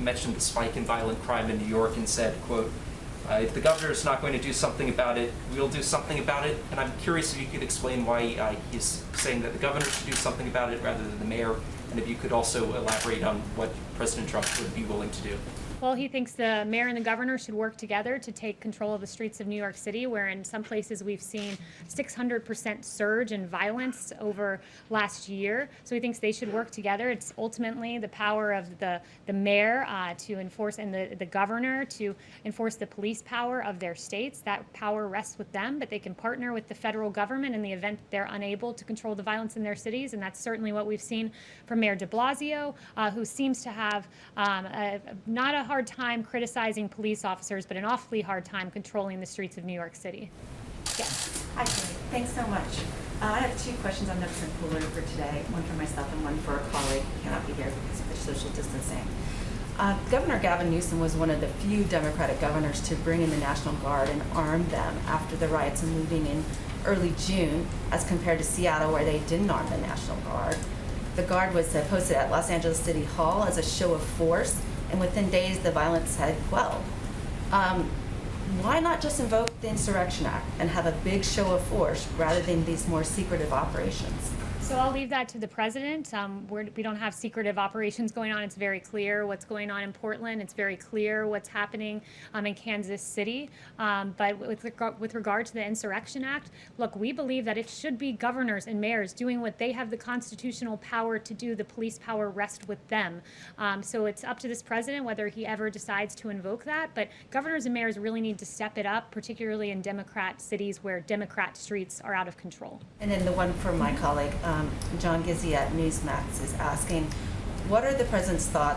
mentioned the spike in violent crime in New York and said, quote, if the governor is not going to do something about it, we'll do something about it. And I'm curious if you could explain why he's saying that the governor should do something about it rather than the mayor, and if you could also elaborate on what President Trump would be willing to do. Well, he thinks the mayor and the governor should work together to take control of the streets of New York City, where in some places we've seen 600% surge in violence over last year. So he thinks they should work together. It's ultimately the power of the mayor to enforce, and the governor to enforce the police power of their states. That power rests with them, but they can partner with the federal government in the event they're unable to control the violence in their cities. And that's certainly what we've seen from Mayor de Blasio, who seems to have not a hard time criticizing police officers, but an awfully hard time controlling the streets of New York City. Yes. Hi, Kayleigh. Thanks so much. I have two questions on Notes and Cooler for today, one for myself and one for a colleague who cannot be here because of the social distancing. Governor Gavin Newsom was one of the few Democratic governors to bring in the National Guard and arm them after the riots and looting in early June, as compared to Seattle, where they didn't arm the National Guard. The Guard was posted at Los Angeles City Hall as a show of force, and within days the violence had quelled. Why not just invoke the Insurrection Act and have a big show of force rather than these more secretive operations? So I'll leave that to the president. We don't have secretive operations going on. It's very clear what's going on in Portland. It's very clear what's happening in Kansas City. But with regard to the Insurrection Act, look, we believe that it should be governors and mayors doing what they have the constitutional power to do. The police power rests with them. So it's up to this president whether he ever decides to invoke that. But governors and mayors really need to step it up, particularly in Democrat cities where Democrat streets are out of control. And then the one for my colleague, John Gizzi at Newsmax is asking, what are the president's thoughts